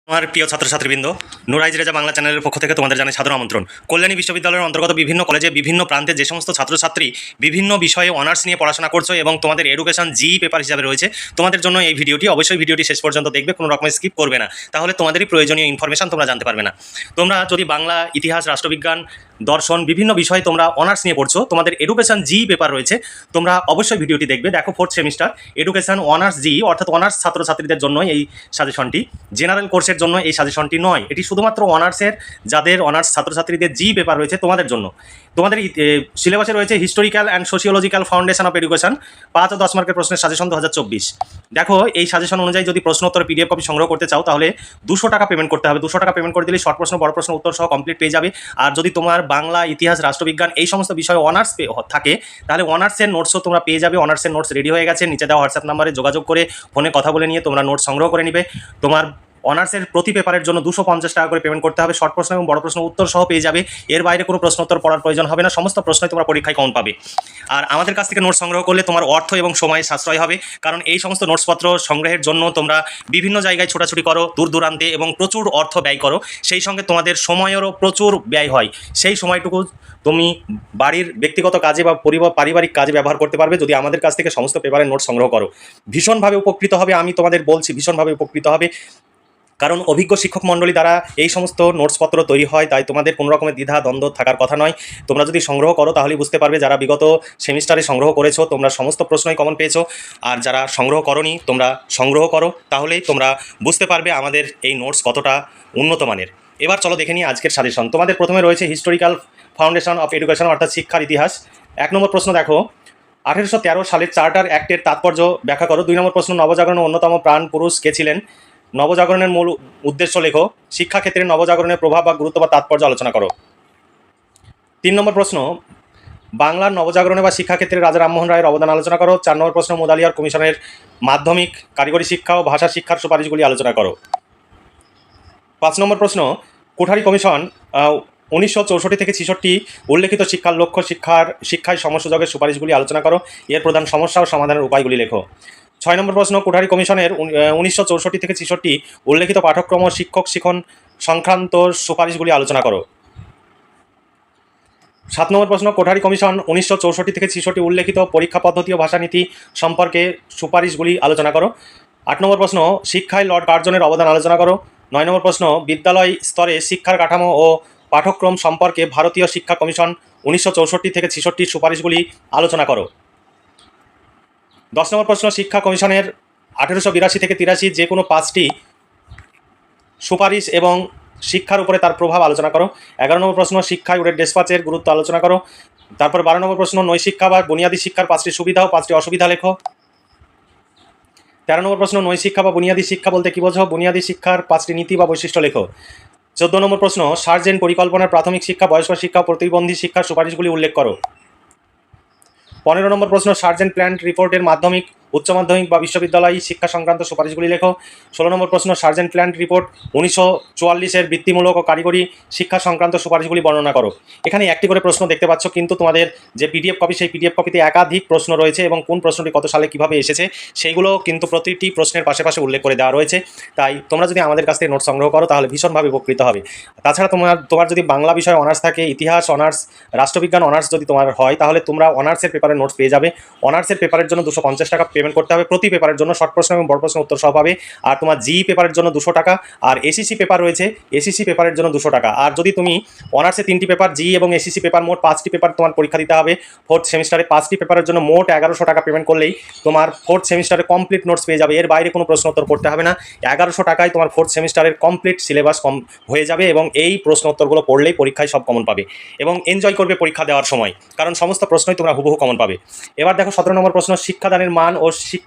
আমার প্রিয় ছাত্রছাত্রীবৃন্দ, নুরাইজ রেজা বাংলা চ্যানেলের পক্ষ থেকে তোমাদের জানাই সাদর আমন্ত্রণ। কল্যাণী বিশ্ববিদ্যালয়ের অন্তর্গত বিভিন্ন কলেজে বিভিন্ন প্রান্তে যে সমস্ত ছাত্রছাত্রী বিভিন্ন বিষয়ে অনার্স নিয়ে পড়াশোনা করছো এবং তোমাদের এডুকেশন জি পেপার হিসাবে রয়েছে, তোমাদের জন্য এই ভিডিওটি অবশ্যই ভিডিওটি শেষ পর্যন্ত দেখবে, কোনো রকমের স্কিপ করবে না, তাহলে তোমাদেরই প্রয়োজনীয় ইনফরমেশন তোমরা জানতে পারবে না। তোমরা যদি বাংলা, ইতিহাস, রাষ্ট্রবিজ্ঞান, দর্শন বিভিন্ন বিষয়ে তোমরা অনার্স নিয়ে পড়ছো, তোমাদের এডুকেশন জি পেপার রয়েছে, তোমরা অবশ্যই ভিডিওটি দেখবে। দেখো, 4th সেমিস্টার এডুকেশন অনার্স জি, অর্থাৎ অনার্স ছাত্রছাত্রীদের জন্য এই সাজেশনটি, জেনারেল কোর্সের জন্য এই সাজেশনটি নয়। এটি শুধুমাত্র অনার্সের, যাদের অনার্স ছাত্রছাত্রীদের জি পেপার রয়েছে তোমাদের জন্য। তোমাদের সিলেবাসে রয়েছে historical and sociological foundation of education, 5 ও 10 মার্কের প্রশ্নের সাজেশন 2024। দেখো, এই সাজেশন অনুযায়ী যদি প্রশ্ন উত্তর পিডিএফ কপি সংগ্রহ করতে চাও তাহলে 200 টাকা পেমেন্ট করতে হবে। 200 টাকা পেমেন্ট করে দিলে শর্ট প্রশ্ন, বড় প্রশ্ন উত্তর সহ কমপ্লিট পেয়ে যাবে। আর যদি তোমার বাংলা, ইতিহাস, রাষ্ট্রবিজ্ঞান এই সমস্ত বিষয়ে অনার্স থাকে, তাহলে অনার্সের নোটসও তোমরা পেয়ে যাবে। অনার্সের নোটস রেডি হয়ে গেছে, নিচে দেওয়া হোয়াটসঅ্যাপ নাম্বারে যোগাযোগ করে ফোনে কথা বলে নিয়ে তোমরা নোটস সংগ্রহ করে নিবে। তোমার অনার্সের প্রতি পেপারের জন্য 250 টাকা করে পেমেন্ট করতে হবে। শর্ট প্রশ্ন এবং বড় প্রশ্ন উত্তর সহ পেয়ে যাবে। এর বাইরে কোনো প্রশ্ন উত্তর পড়ার প্রয়োজন হবে না, সমস্ত প্রশ্নই তোমরা পরীক্ষায় কমন পাবে। আর আমাদের কাছ থেকে নোটস সংগ্রহ করলে তোমার অর্থ এবং সময় সাশ্রয় হবে, কারণ এই সমস্ত নোটসপত্র সংগ্রহের জন্য তোমরা বিভিন্ন জায়গায় ছোটাছুটি করো, দূর দূরান্তে, এবং প্রচুর অর্থ ব্যয় করো। সেই সঙ্গে তোমাদের সময়েরও প্রচুর ব্যয় হয়। সেই সময়টুকু তুমি বাড়ির ব্যক্তিগত কাজে বা পারিবারিক কাজে ব্যবহার করতে পারবে যদি আমাদের কাছ থেকে সমস্ত পেপারের নোটস সংগ্রহ করো। ভীষণভাবে উপকৃত হবে, আমি তোমাদের বলছি, ভীষণভাবে উপকৃত হবে। কারণ অভিজ্ঞ শিক্ষক মণ্ডলী দ্বারা এই সমস্ত নোটসপত্র তৈরি হয়, তাই তোমাদের কোনো রকমের দ্বিধা দ্বন্দ্ব থাকার কথা নয়। তোমরা যদি সংগ্রহ করো তাহলেই বুঝতে পারবে, যারা বিগত সেমিস্টারে সংগ্রহ করেছো তোমরা সমস্ত প্রশ্নই কমন পেয়েছো, আর যারা সংগ্রহ করোনি তোমরা সংগ্রহ করো, তাহলেই তোমরা বুঝতে পারবে আমাদের এই নোটস কতটা উন্নত মানের। এবার চলো দেখে নিই আজকের সাজেশন। তোমাদের প্রথমে রয়েছে হিস্টোরিক্যাল ফাউন্ডেশন অফ এডুকেশন, অর্থাৎ শিক্ষার ইতিহাস। 1 নম্বর প্রশ্ন দেখো, 1813 সালের চার্টার অ্যাক্টের তাৎপর্য ব্যাখ্যা করো। 2 নম্বর প্রশ্ন, নবজাগরণের অন্যতম প্রাণ পুরুষ কে ছিলেন? নবজাগরণের মূল উদ্দেশ্য লেখো। শিক্ষাক্ষেত্রে নবজাগরণের প্রভাব বা গুরুত্ব বা তাৎপর্য আলোচনা করো। 3 নম্বর প্রশ্ন, বাংলার নবজাগরণে বা শিক্ষাক্ষেত্রে রাজা রামমোহন রায়ের অবদান আলোচনা করো। 4 নম্বর প্রশ্ন, মুদালিয়ার কমিশনের মাধ্যমিক, কারিগরি শিক্ষা ও ভাষা শিক্ষার সুপারিশগুলি আলোচনা করো। 5 নম্বর প্রশ্ন, কোঠারি কমিশন 1964 থেকে 66 উল্লেখিত শিক্ষার লক্ষ্য, শিক্ষায় সমসুযোগের সুপারিশগুলি আলোচনা করো। এর প্রধান সমস্যা ও সমাধানের উপায়গুলি লেখো। 6 নম্বর প্রশ্ন, কোঠারি কমিশনের 1964 থেকে 66 উল্লেখিত পাঠ্যক্রম ও শিক্ষক শিক্ষণ সংক্রান্ত সুপারিশগুলি আলোচনা করো। 7 নম্বর প্রশ্ন, কোঠারি কমিশন 1964 থেকে 66 উল্লেখিত পরীক্ষা পদ্ধতি ও ভাষানীতি সম্পর্কে সুপারিশগুলি আলোচনা করো। 8 নম্বর প্রশ্ন, শিক্ষায় লর্ড কার্জনের অবদান আলোচনা করো। 9 নম্বর প্রশ্ন, বিদ্যালয় স্তরে শিক্ষার কাঠামো ও পাঠ্যক্রম সম্পর্কে ভারতীয় শিক্ষা কমিশন 1964 থেকে 66 সুপারিশগুলি আলোচনা করো। 10 নম্বর প্রশ্ন, শিক্ষা কমিশনের 1882 থেকে 83 যে কোনো 5টি সুপারিশ এবং শিক্ষার উপরে তার প্রভাব আলোচনা করো। 11 নম্বর প্রশ্ন, শিক্ষায় উডের ডেসপাচের গুরুত্ব আলোচনা করো। তারপর 12 নম্বর প্রশ্ন, নৈশিক্ষা বা বুনিয়াদী শিক্ষার 5টি সুবিধা ও 5টি অসুবিধা লেখো। 13 নম্বর প্রশ্ন, নৈশিক্ষা বা বুনিয়াদী শিক্ষা বলতে কী বোঝো? বুনিয়াদী শিক্ষার 5টি নীতি বা বৈশিষ্ট্য লেখো। 14 নম্বর প্রশ্ন, সার্জেন্ট পরিকল্পনার প্রাথমিক শিক্ষা, বয়স্ক শিক্ষা ও প্রতিবন্ধী শিক্ষার সুপারিশগুলি উল্লেখ করো। 15 নম্বর প্রশ্ন, সার্জেন্ট প্ল্যান রিপোর্টের মাধ্যমিক, উচ্চ মাধ্যমিক বা বিশ্ববিদ্যালয় শিক্ষা সংক্রান্ত সুপারিশগুলি লেখো। 16 নম্বর প্রশ্ন, সার্জেন্ট প্ল্যান রিপোর্ট 1944-এর বৃত্তিমূলক ও কারিগরি শিক্ষা সংক্রান্ত সুপারিশগুলি বর্ণনা করো। এখানে একটি করে প্রশ্ন দেখতে পাচ্ছ, কিন্তু তোমাদের যে পিডিএফ কপি, সেই পিডিএফ কপিতে একাধিক প্রশ্ন রয়েছে এবং কোন প্রশ্নটি কত সালে কিভাবে এসেছে সেইগুলো কিন্তু প্রতিটি প্রশ্নের পাশে পাশে উল্লেখ করে দেওয়া রয়েছে। তাই তোমরা যদি আমাদের কাছ থেকে নোট সংগ্রহ করো তাহলে ভীষণভাবে উপকৃত হবে। তাছাড়া তোমার যদি বাংলা বিষয়ে অনার্স থাকে, ইতিহাস অনার্স, রাষ্ট্রবিজ্ঞান অনার্স যদি তোমার হয়, তাহলে তোমরা অনার্সের পেপারের নোটস পেয়ে যাবে। অনার্সের পেপারের জন্য 250 টাকা পেমেন্ট করতে হবে। প্রতি পেপারের জন্য শর্ট প্রশ্ন এবং বড় প্রশ্ন উত্তর সহ পাবে। আর তোমার জি পেপারের জন্য 200 টাকা, আর এসিসি পেপার রয়েছে, এসিসি পেপারের জন্য 200 টাকা। আর যদি তুমি অনার্সে 3টি পেপার, জি এবং এসিসি পেপার, মোট 5টি পেপার তোমার পরীক্ষা দিতে হবে 4th সেমিস্টারে। 5টি পেপারের জন্য মোট 1100 টাকা পেমেন্ট করলেই তোমার 4th সেমিস্টারে কমপ্লিট নোটস পেয়ে যাবে। এর বাইরে কোনো প্রশ্ন উত্তর পড়তে হবে না। 1100 টাকায় তোমার 4th সেমিস্টারের কমপ্লিট সিলেবাস হয়ে যাবে এবং এই প্রশ্ন উত্তরগুলো পড়লেই পরীক্ষায় সব কমন পাবে এবং এনজয় করবে পরীক্ষা দেওয়ার সময়, কারণ সমস্ত প্রশ্নই তোমরা হুবহু কমন পাবে। এবার দেখো 17 নম্বর প্রশ্ন, শিক্ষাদানের মান ও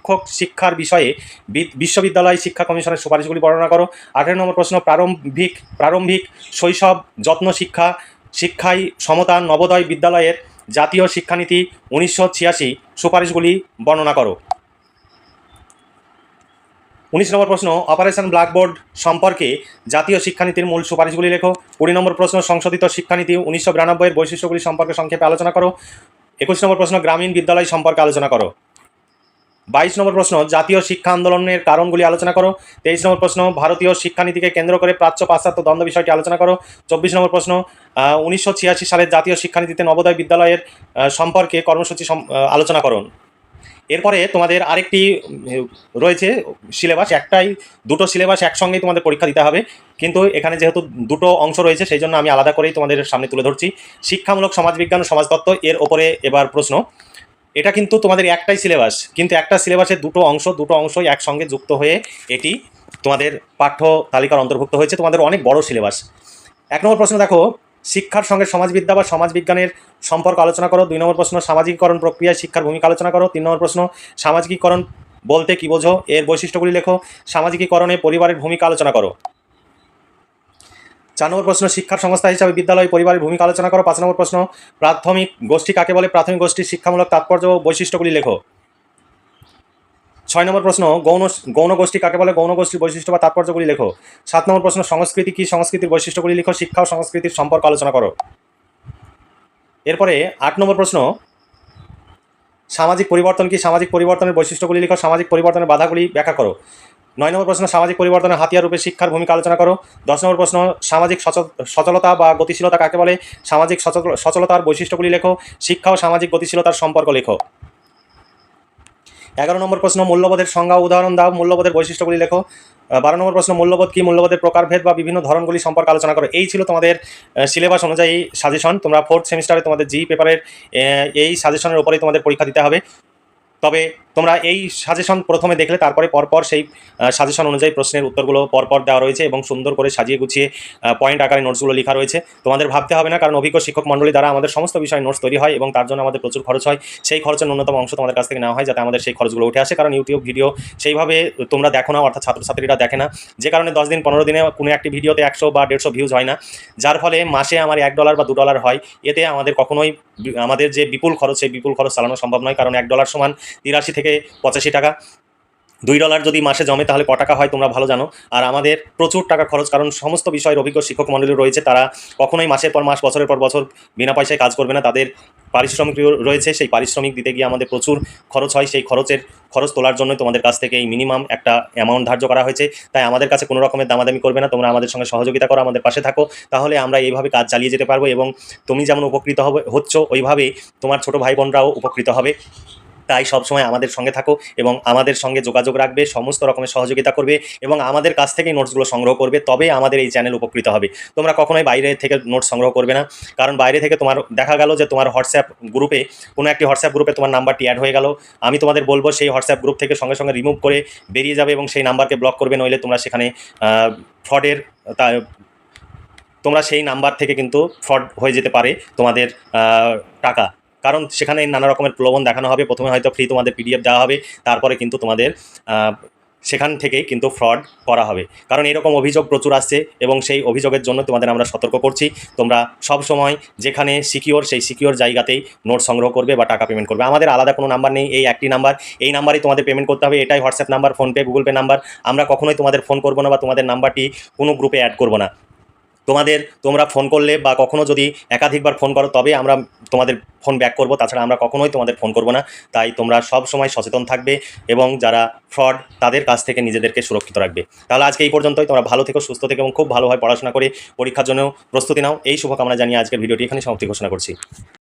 শিক্ষার বিষয়ে বিশ্ববিদ্যালয় শিক্ষা কমিশনের সুপারিশগুলি বর্ণনা করো। 18 নম্বর প্রশ্ন, প্রারম্ভিক শৈশব যত্ন শিক্ষায় সমতা নবোদয় বিদ্যালয়ের জাতীয় শিক্ষানীতি 1986 সুপারিশগুলি বর্ণনা করো। 19 নম্বর প্রশ্ন, অপারেশন ব্ল্যাকবোর্ড সম্পর্কে জাতীয় শিক্ষানীতির মূল সুপারিশগুলি লেখো। 20 নম্বর প্রশ্ন, সংশোধিত শিক্ষানীতি 1992-এর বৈশিষ্ট্যগুলি সম্পর্কে সংক্ষেপে আলোচনা করো। 21 নম্বর প্রশ্ন, গ্রামীণ বিদ্যালয় সম্পর্কে আলোচনা করো। 22 নম্বর প্রশ্ন, জাতীয় শিক্ষা আন্দোলনের কারণগুলি আলোচনা করো। 23 নম্বর প্রশ্ন, ভারতীয় শিক্ষানীতিকে কেন্দ্র করে প্রাচ্য পাশ্চাত্য দ্বন্দ্ব বিষয়টি আলোচনা করো। 24 নম্বর প্রশ্ন, 1986 সালের জাতীয় শিক্ষানীতিতে নবোদয় বিদ্যালয়ের সম্পর্কে কর্মসূচি আলোচনা করুন। এরপরে তোমাদের আরেকটি রয়েছে সিলেবাস, দুটো সিলেবাস একসঙ্গেই তোমাদের পরীক্ষা দিতে হবে, কিন্তু এখানে যেহেতু দুটো অংশ রয়েছে সেই জন্য আমি আলাদা করেই তোমাদের সামনে তুলে ধরছি। শিক্ষামূলক সমাজবিজ্ঞান ও সমাজতত্ত্ব, এর ওপরে এবার প্রশ্ন। এটা কিন্তু তোমাদের একটাই সিলেবাস, কিন্তু একটা সিলেবাসের দুটো অংশই একসঙ্গে যুক্ত হয়ে এটি তোমাদের পাঠ্য তালিকার অন্তর্ভুক্ত হয়েছে। তোমাদের অনেক বড় সিলেবাস। 1 নম্বর প্রশ্ন দেখো, শিক্ষার সঙ্গে সমাজবিদ্যা বা সমাজবিজ্ঞানের সম্পর্ক আলোচনা করো। 2 নম্বর প্রশ্ন, সামাজিকীকরণ প্রক্রিয়ায় শিক্ষার ভূমিকা আলোচনা করো। 3 নম্বর প্রশ্ন, সামাজিকীকরণ বলতে কি বোঝো, এর বৈশিষ্ট্যগুলি লেখো। সামাজিকীকরণে পরিবারের ভূমিকা আলোচনা করো। 4 নম্বর প্রশ্ন, শিক্ষার সংস্থা হিসাবে বিদ্যালয় পরিবারের ভূমিকা আলোচনা করো। 5 নম্বর প্রশ্ন, প্রাথমিক গোষ্ঠী কাকে বলে, প্রাথমিক গোষ্ঠীর শিক্ষামূলক তাৎপর্য ও বৈশিষ্ট্যগুলি লেখো। 6 নম্বর প্রশ্ন, গৌণ গোষ্ঠী কাকে বলে, গৌণ গোষ্ঠীর বৈশিষ্ট্য বা তাৎপর্যগুলি লেখো। 7 নম্বর প্রশ্ন, সংস্কৃতি কি, সংস্কৃতির বৈশিষ্ট্যগুলি লিখো। শিক্ষা ও সংস্কৃতির সম্পর্ক আলোচনা করো। এরপরে 8 নম্বর প্রশ্ন, সামাজিক পরিবর্তন কি, সামাজিক পরিবর্তনের বৈশিষ্ট্যগুলি লিখো। সামাজিক পরিবর্তনের বাধাগুলি ব্যাখ্যা করো। 9 নম্বর প্রশ্ন, সামাজিক পরিবর্তনের হাতিয়ার রূপে শিক্ষার ভূমিকা আলোচনা করো। 10 নম্বর প্রশ্ন, সামাজিক সচলতা বা গতিশীলতা কাকে বলে, সামাজিক সচলতার বৈশিষ্ট্যগুলি লেখো। শিক্ষা ও সামাজিক গতিশীলতার সম্পর্ক লেখো। 11 নম্বর প্রশ্ন, মূল্যবোধের সংজ্ঞা ও উদাহরণ দাও। মূল্যবোধের বৈশিষ্ট্যগুলি লেখো। 12 নম্বর প্রশ্ন, মূল্যবোধ কি, মূল্যবোধের প্রকারভেদ বা বিভিন্ন ধরনগুলি সম্পর্কে আলোচনা করো। এই ছিল তোমাদের সিলেবাস অনুযায়ী সাজেশন। তোমরা 4th সেমিস্টারে তোমাদের জি পেপারের এই সাজেশনের উপরেই তোমাদের পরীক্ষা দিতে হবে। তবে তোমরা এই সাজেশন প্রথমে দেখলে তারপরে পরপর সেই সাজেশন অনুযায়ী প্রশ্নের উত্তরগুলো পরপর দেওয়া রয়েছে এবং সুন্দর করে সাজিয়ে গুছিয়ে পয়েন্ট আকারে নোটসগুলো লেখা রয়েছে। তোমাদের ভাবতে হবে না, কারণ অভিজ্ঞ শিক্ষক মণ্ডলী দ্বারা আমাদের সমস্ত বিষয় নোটস তৈরি হয় এবং তার জন্য আমাদের প্রচুর খরচ হয়। সেই খরচের ন্যূনতম অংশ তোমাদের কাছ থেকে নেওয়া হয় যাতে আমাদের সেই খরচগুলো উঠে আসে, কারণ ইউটিউব ভিডিও সেইভাবে তোমরা দেখো না, অর্থাৎ ছাত্রছাত্রীরা দেখে না, যে কারণে 10 দিন 15 দিনে কোনো একটি ভিডিওতে 100 বা 150 ভিউজ হয় না, যার ফলে মাসে আমার $1 বা $2 হয়। এতে আমাদের কখনোই আমাদের যে বিপুল খরচ, সেই বিপুল খরচ চালানো সম্ভব নয়, কারণ $1 সমান 83 থেকে 85 টাকা। $2 যদি মাসে জমে তাহলে ক টাকা হয় তোমরা ভালো জানো। আর আমাদের প্রচুর টাকা খরচ, কারণ সমস্ত বিষয়ের অভিজ্ঞ শিক্ষক মণ্ডলী রয়েছে, তারা কখনোই মাসের পর মাস বছরের পর বছর বিনা পয়সায় কাজ করবে না। তাদের পারিশ্রমিক রয়েছে, সেই পারিশ্রমিক দিতে গিয়ে আমাদের প্রচুর খরচ হয়। সেই খরচ তোলার জন্য তোমাদের কাছ থেকে এই মিনিমাম একটা অ্যামাউন্ট ধার্য করা হয়েছে। তাই আমাদের কাছে কোনো রকমের দামাদামি করবে না, তোমরা আমাদের সঙ্গে সহযোগিতা করো, আমাদের পাশে থাকো, তাহলে আমরা এইভাবে কাজ চালিয়ে যেতে পারবো এবং তুমি যেমন উপকৃত হচ্ছ ওইভাবেই তোমার ছোটো ভাই বোনরাও উপকৃত হবে। তাই সবসময় আমাদের সঙ্গে থাকো এবং আমাদের সঙ্গে যোগাযোগ রাখবে, সমস্ত রকমের সহযোগিতা করবে এবং আমাদের কাছ থেকেই নোটসগুলো সংগ্রহ করবে, তবে আমাদের এই চ্যানেল উপকৃত হবে। তোমরা কখনোই বাইরে থেকে নোটস সংগ্রহ করবে না, কারণ বাইরে থেকে তোমার দেখা গেল যে তোমার হোয়াটসঅ্যাপ গ্রুপে, কোনো একটি হোয়াটসঅ্যাপ গ্রুপে তোমার নাম্বারটি অ্যাড হয়ে গেল, আমি তোমাদের বলবো সেই হোয়াটসঅ্যাপ গ্রুপ থেকে সঙ্গে সঙ্গে রিমুভ করে বেরিয়ে যাবে এবং সেই নাম্বারকে ব্লক করবে, নইলে তোমরা সেখানে ফ্রডের তোমরা সেই নাম্বার থেকে কিন্তু ফ্রড হয়ে যেতে পারে তোমাদের টাকা, কারণ সেখানে নানা রকমের প্রলোভন দেখানো হবে। প্রথমে হয়তো ফ্রি তোমাদের PDF দেওয়া হবে, তারপরে কিন্তু তোমাদের সেখান থেকেই কিন্তু ফ্রড করা হবে, কারণ এরকম অভিযোগ প্রচুর আসছে এবং সেই অভিযোগের জন্য তোমাদের আমরা সতর্ক করছি। তোমরা সব সময় যেখানে সিকিওর, সেই সিকিওর জায়গাতেই নোট সংগ্রহ করবে বা টাকা পেমেন্ট করবে। আমাদের আলাদা কোনো নাম্বার নেই, এই একটি নাম্বার, এই নাম্বারেই তোমাদের পেমেন্ট করতে হবে। এটাই WhatsApp number, PhonePe, Google pay number. আমরা কখনোই তোমাদের ফোন করবো না বা তোমাদের নাম্বারটি কোনো গ্রুপে অ্যাড করবো না। তোমরা ফোন করলে বা কখনো যদি একাধিকবার ফোন করো তবে আমরা তোমাদের ফোন ব্যাক করবো, তাছাড়া আমরা কখনোই তোমাদের ফোন করবো না। তাই তোমরা সব সময় সচেতন থাকবে এবং যারা ফ্রড তাদের কাছ থেকে নিজেদেরকে সুরক্ষিত রাখবে। তাহলে আজকে এই পর্যন্তই। তোমরা ভালো থেকো, সুস্থ থেকো এবং খুব ভালোভাবে পড়াশোনা করে পরীক্ষার জন্য প্রস্তুতি নাও। এই শুভকামনা জানিয়ে আজকের ভিডিওটি এখানে সমাপ্তি ঘোষণা করছি।